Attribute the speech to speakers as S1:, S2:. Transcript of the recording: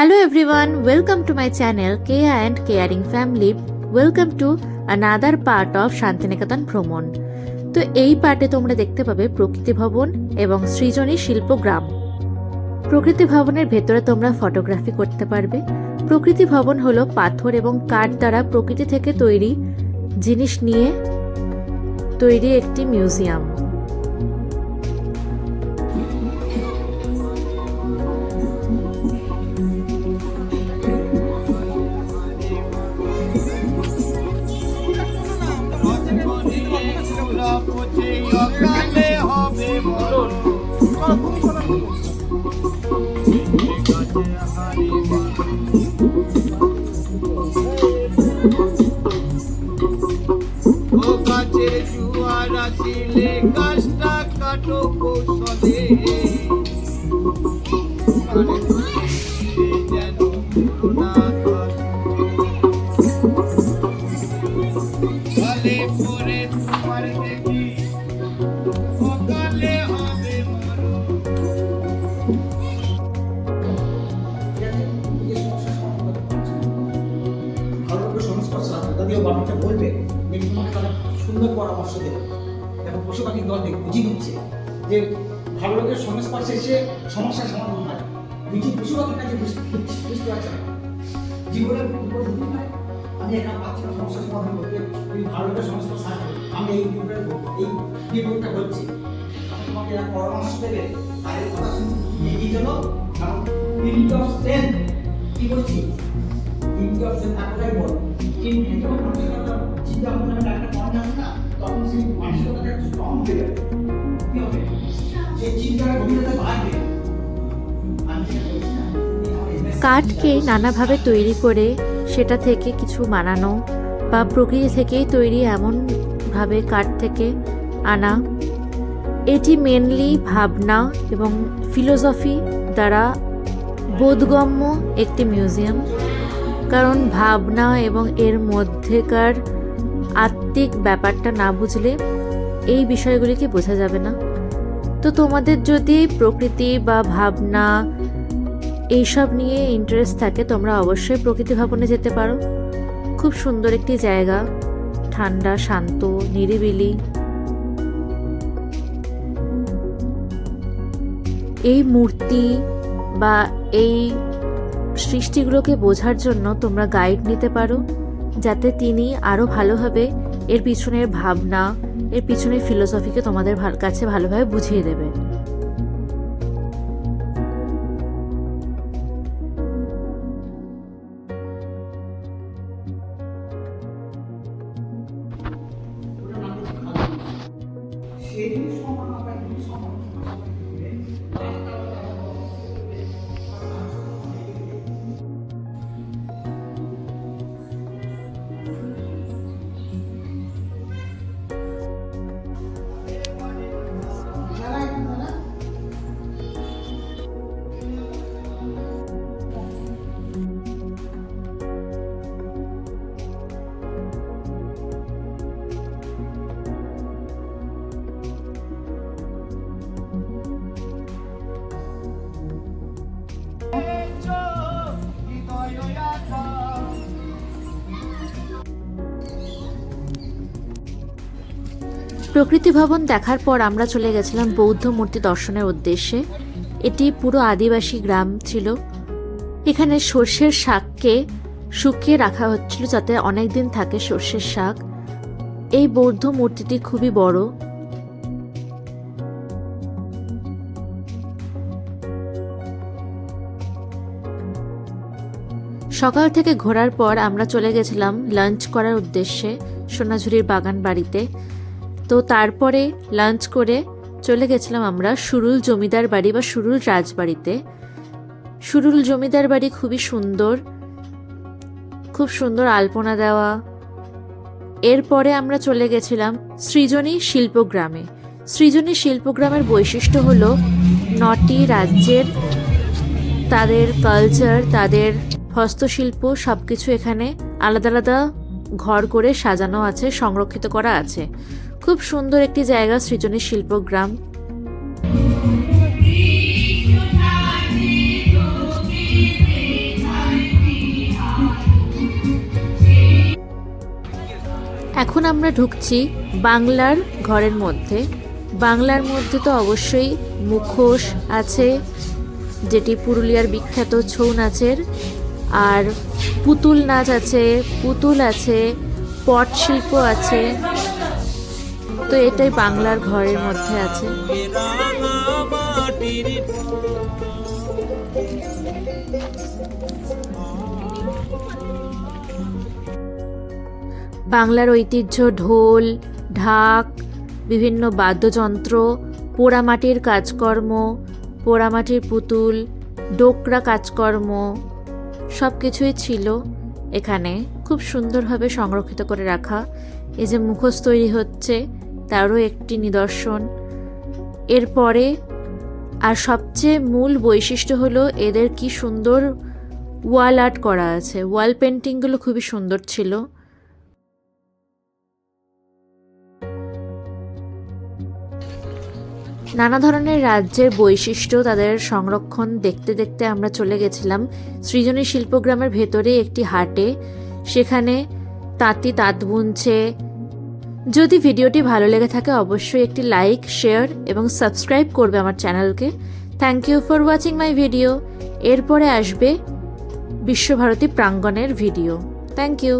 S1: Hello everyone, welcome to my channel Kea and Caring Family. Welcome to another part of Santiniketan ভ্রমণ। তো এই পার্টে তোমরা দেখতে পাবে প্রকৃতি ভবন এবং সৃজনী শিল্পগ্রাম। প্রকৃতি ভবনের ভেতরে তোমরা ফটোগ্রাফি করতে পারবে। প্রকৃতি ভবন হলো পাথর এবং কাঠ দ্বারা প্রকৃতি থেকে তৈরি জিনিস নিয়ে তৈরি একটি মিউজিয়াম।
S2: বলবে সুন্দর পরামর্শ দেবে। এখন পশু পাখির দল বুঝিয়ে দিচ্ছে যে ভালো লোকের সংস্পর্শে এসে সমস্যার সমাধান হয়। পশু পাখির কাছে বুঝতে পারছে না জীবনের আমি একা পাচ্ছি না সমস্যার সমাধান করতে। তুমি ভালো লোকের সংস্পর্শে আসবে, আমি এই বিপদটা হচ্ছে, তোমাকে পরামর্শ দেবে। তাদের কথা শুনে চলো। কারণ কি বলছি তারপরে বল কিন্তু যখন মানসিকতা চিন্তা ভাবনা একটা কম আসে না, তখন সেই মানসিকতাটা স্ট্রং হয়ে যাবে। কি হবে? সেই চিন্তার গভীরতা বাড়বে।
S1: কাঠকে নানাভাবে তৈরি করে সেটা থেকে কিছু বানানো বা প্রকৃতি থেকেই তৈরি এমনভাবে কাঠ থেকে আনা, এটি মেনলি ভাবনা এবং ফিলোসফি দ্বারা বোধগম্য একটি মিউজিয়াম। কারণ ভাবনা এবং এর মধ্যেকার আত্মিক ব্যাপারটা না বুঝলে এই বিষয়গুলিকে বোঝা যাবে না। তো তোমাদের যদি প্রকৃতি বা ভাবনা এইসব নিয়ে ইন্টারেস্ট থাকে, তোমরা অবশ্যই প্রকৃতি ভবনে যেতে পারো। খুব সুন্দর একটি জায়গা, ঠান্ডা, শান্ত, নিরিবিলি। এই মূর্তি বা এই সৃষ্টিগুলোকে বোঝার জন্য তোমরা গাইড নিতে পারো, যাতে তিনি আরও ভালোভাবে এর পিছনের ভাবনা, এর পিছনের ফিলোসফিকে তোমাদের কাছে ভালোভাবে বুঝিয়ে দেবে। প্রকৃতি ভবন দেখার পর আমরা চলে গেছিলাম বৌদ্ধ মূর্তি দর্শনের উদ্দেশ্যে। এটি পুরো আদিবাসী গ্রাম ছিল। এখানে সর্ষের শাককে শুকিয়ে রাখা হচ্ছিল যাতে অনেক দিন থাকে সর্ষের শাক। এই বৌদ্ধ মূর্তিটি খুবই বড়। সকাল থেকে ঘোরার পর আমরা চলে গেছিলাম লাঞ্চ করার উদ্দেশ্যে সোনাঝুরির বাগান বাড়িতে। তো তারপরে লাঞ্চ করে চলে গেছিলাম আমরা সুরুল জমিদার বাড়ি বা সুরুল রাজবাড়িতে। সুরুল জমিদার বাড়ি খুবই সুন্দর, খুব সুন্দর আলপনা দেওয়া। এরপরে আমরা চলে গেছিলাম সৃজনী শিল্পগ্রামে। সৃজনী শিল্পগ্রামের বৈশিষ্ট্য হলো 9টি রাজ্যের তাদের কালচার, তাদের হস্তশিল্প সবকিছু এখানে আলাদা আলাদা ঘর করে সাজানো আছে, সংরক্ষিত করা আছে। খুব সুন্দর একটি জায়গা সৃজনী শিল্পগ্রাম। এখন আমরা ঢুকছি বাংলার ঘরের মধ্যে। বাংলার মধ্যে তো অবশ্যই মুখোশ আছে, যেটি পুরুলিয়ার বিখ্যাত ছৌ নাচের, আর পুতুল নাচ আছে, পুতুল আছে, পট শিল্প আছে। তো এটাই বাংলার ঘরের মধ্যে আছে। বাংলার ঐতিহ্য ঢোল, ঢাক, বিভিন্ন বাদ্যযন্ত্র, পোড়ামাটির কাজকর্ম, পোড়ামাটির পুতুল, ডোকরা কাজকর্ম সব কিছুই ছিল এখানে, খুব সুন্দরভাবে সংরক্ষিত করে রাখা। এই যে মুখোশ তৈরি হচ্ছে তারও একটি নিদর্শন। এরপরে আর সবচেয়ে মূল বৈশিষ্ট্য হলো এদের কি সুন্দর ওয়াল আর্ট করা আছে, ওয়াল পেন্টিংগুলো খুবই সুন্দর ছিল। নানা ধরনের রাজ্যের বৈশিষ্ট্য, তাদের সংরক্ষণ দেখতে দেখতে আমরা চলে গেছিলাম সৃজনী শিল্পগ্রামের ভেতরে একটি হাটে। সেখানে তাঁতি তাঁত বুনছে। যদি ভিডিওটি ভালো লেগে থাকে অবশ্যই একটি লাইক, শেয়ার এবং সাবস্ক্রাইব করবে আমার চ্যানেলকে। Thank you for watching my video. এরপরে আসবে বিশ্বভারতী প্রাঙ্গণের ভিডিও। Thank you.